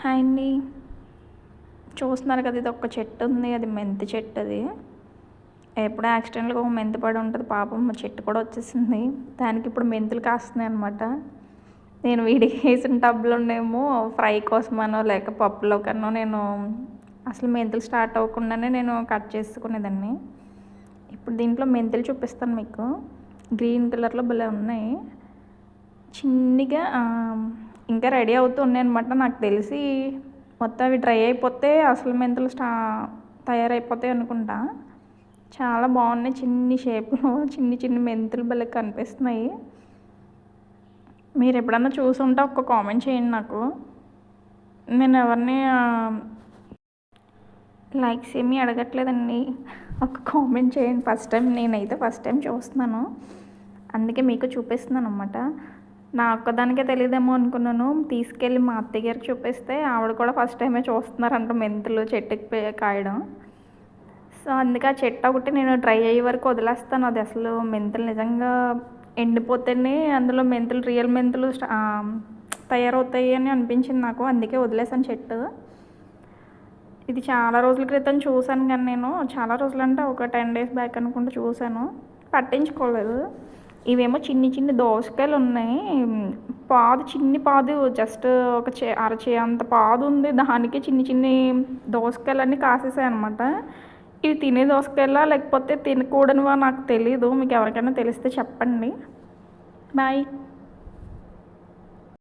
Hi అండి. చూస్తున్నారు కదా, ఇది ఒక చెట్టు ఉంది. అది మెంతి చెట్టు. అది ఎప్పుడో యాక్సిడెంట్గా ఒక మెంతి పడి ఉంటుంది. పాపం మా చెట్టు కూడా వచ్చేసింది. దానికి ఇప్పుడు మెంతులు కాస్తున్నాయి అనమాట. నేను వీడికి వేసిన టబ్లోనేమో ఫ్రై కోసమనో లేక పప్పులో కన్నా నేను అసలు మెంతులు స్టార్ట్ అవ్వకుండానే నేను కట్ చేసుకునేదాన్ని. ఇప్పుడు దీంట్లో మెంతులు చూపిస్తాను మీకు. గ్రీన్ కలర్లో భలే ఉన్నాయి. చిన్నగా ఇంకా రెడీ అవుతూ ఉన్నాయి అనమాట. నాకు తెలిసి మొత్తం అవి డ్రై అయిపోతే అసలు మెంతులు తయారైపోతాయి అనుకుంటా. చాలా బాగున్నాయి. చిన్ని షేప్లో చిన్ని చిన్ని మెంతులు భలే కనిపిస్తున్నాయి. మీరు ఎప్పుడన్నా చూసుంటే ఒక కామెంట్ చేయండి నాకు. నేను ఎవరిని లైక్స్ ఏమీ అడగట్లేదండి. ఒక కామెంట్ చేయండి. నేనైతే ఫస్ట్ టైం చూస్తున్నాను, అందుకే మీకు చూపిస్తున్నాను అన్నమాట. నా ఒక్కదానికే తెలియదేమో అనుకున్నాను. తీసుకెళ్ళి మా అత్తయ్య గారికి చూపిస్తే ఆవిడ కూడా ఫస్ట్ టైమే చూస్తున్నారంట మెంతులు చెట్టుకి కాయడం. సో అందుకే ఆ చెట్టు ఒకటి నేను డ్రై అయ్యే వరకు వదిలేస్తాను. అది అసలు మెంతులు నిజంగా ఎండిపోతేనే అందులో మెంతులు రియల్ మెంతులు తయారవుతాయి అని అనిపించింది నాకు. అందుకే వదిలేసాను చెట్టు. ఇది చాలా రోజుల క్రితం చూశాను, కానీ నేను చాలా రోజులు అంటే ఒక 10 days బ్యాక్ అనుకుంటూ చూశాను, పట్టించుకోలేదు. ఇవేమో చిన్ని చిన్ని దోసకాయలు ఉన్నాయి. చిన్ని పాదు జస్ట్ ఒక అరచే అంత పాదు ఉంది. దానికి చిన్ని చిన్ని దోసకాయలన్నీ కాసేసాయి అనమాట. ఇవి తినే దోసకాయలా లేకపోతే తినకూడనివా నాకు తెలీదు. మీకు ఎవరికైనా తెలిస్తే చెప్పండి. బాయ్.